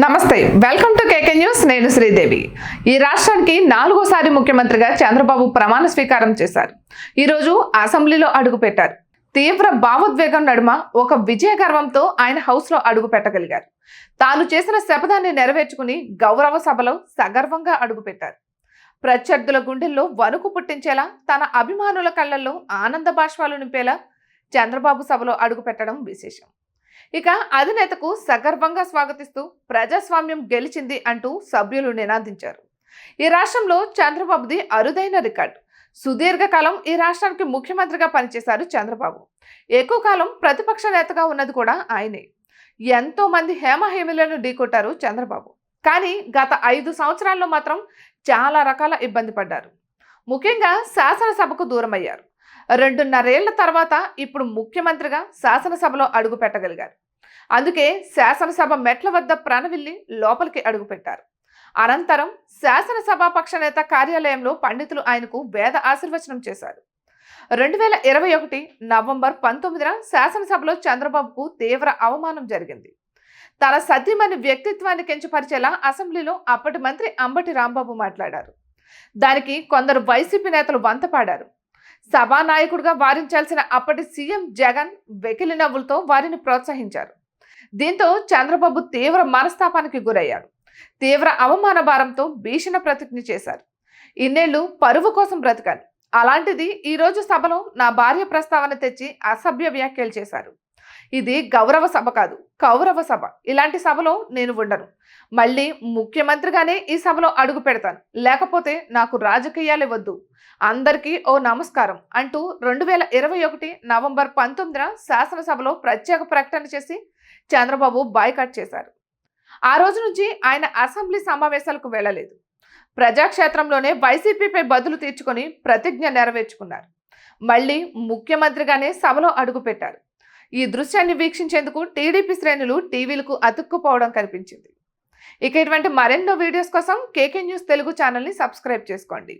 నమస్తే welcome to KK news నేను శ్రీదేవి ఈ రాష్ట్రానికి నాలుగోసారి ముఖ్యమంత్రిగా చంద్రబాబు ప్రమాణ స్వీకారం చేశారు ఈ రోజు అసెంబ్లీలో అడుగు పెట్టారు తీవ్ర భావోద్వేగం నడుమ ఒక విజయ గర్వంతో ఆయన హౌస్ లో అడుగు పెట్టగలిగారు తాను చేసిన శపథాన్ని నెరవేర్చుకుని గౌరవ సభలో సగర్వంగా అడుగు పెట్టారు ప్రత్యర్థుల గుండెల్లో వణుకు పుట్టించేలా తన అభిమానుల కళ్ళల్లో ఆనంద బాష్పాలు నింపేలా చంద్రబాబు సభలో అడుగు పెట్టడం విశేషం ఇక అధినేతకు సగర్వంగా స్వాగతిస్తూ ప్రజాస్వామ్యం గెలిచింది అంటూ సభ్యులు నినాదించారు ఈ రాష్ట్రంలో చంద్రబాబుది అరుదైన రికార్డు సుదీర్ఘకాలం ఈ రాష్ట్రానికి ముఖ్యమంత్రిగా పనిచేశారు చంద్రబాబు ఎక్కువ కాలం ప్రతిపక్ష నేతగా ఉన్నది కూడా ఆయనే ఎంతో మంది హేమహేమిలను ఢీకొట్టారు చంద్రబాబు కానీ గత 5 సంవత్సరాల్లో మాత్రం చాలా రకాల ఇబ్బంది పడ్డారు ముఖ్యంగా శాసనసభకు దూరమయ్యారు 2.5 ఏళ్ల తర్వాత ఇప్పుడు ముఖ్యమంత్రిగా శాసనసభలో అడుగు పెట్టగలిగారు అందుకే శాసనసభ మెట్ల వద్ద ప్రణవిల్లి లోపలికి అడుగు పెట్టారు అనంతరం శాసనసభాపక్ష నేత కార్యాలయంలో పండితులు ఆయనకు వేద ఆశీర్వచనం చేశారు 2021 నవంబర్ 19న శాసనసభలో చంద్రబాబుకు తీవ్ర అవమానం జరిగింది తన సతీమణి వ్యక్తిత్వాన్ని కించపరిచేలా అసెంబ్లీలో అప్పటి మంత్రి అంబటి రాంబాబు మాట్లాడారు దానికి కొందరు వైసీపీ నేతలు వంతపాడారు సభానాయకుడిగా వారించాల్సిన అప్పటి సీఎం జగన్ వెకిలి నవ్వులతో వారిని ప్రోత్సహించారు దీంతో చంద్రబాబు తీవ్ర మనస్తాపానికి గురయ్యారు తీవ్ర అవమాన భారంతో భీషణ ప్రతిజ్ఞ చేశారు ఇన్నేళ్లు పరువు కోసం బ్రతకాలి అలాంటిది ఈ రోజు సభలో నా భార్య ప్రస్తావన తెచ్చి అసభ్య వ్యాఖ్యలు చేశారు ఇది గౌరవ సభ కాదు కౌరవ సభ ఇలాంటి సభలో నేను ఉండను మళ్ళీ ముఖ్యమంత్రిగానే ఈ సభలో అడుగు పెడతాను లేకపోతే నాకు రాజకీయాలే వద్దు అందరికీ ఓ నమస్కారం అంటూ 2021 నవంబర్ 19న శాసనసభలో ప్రత్యేక ప్రకటన చేసి చంద్రబాబు బాయ్కాట్ చేశారు ఆ రోజు నుంచి ఆయన అసెంబ్లీ సమావేశాలకు వెళ్ళలేదు ప్రజాక్షేత్రంలోనే వైసీపీపై బదులు తీర్చుకొని ప్రతిజ్ఞ నెరవేర్చుకున్నారు మళ్ళీ ముఖ్యమంత్రిగానే సభలో అడుగుపెట్టారు ఈ దృశ్యాన్ని వీక్షించేందుకు టీడీపీ శ్రేణులు టీవీలకు అతుక్కుపోవడం కనిపించింది ఇక ఇటువంటి మరెన్నో వీడియోస్ కోసం కేకే న్యూస్ తెలుగు ఛానల్ని సబ్స్క్రైబ్ చేసుకోండి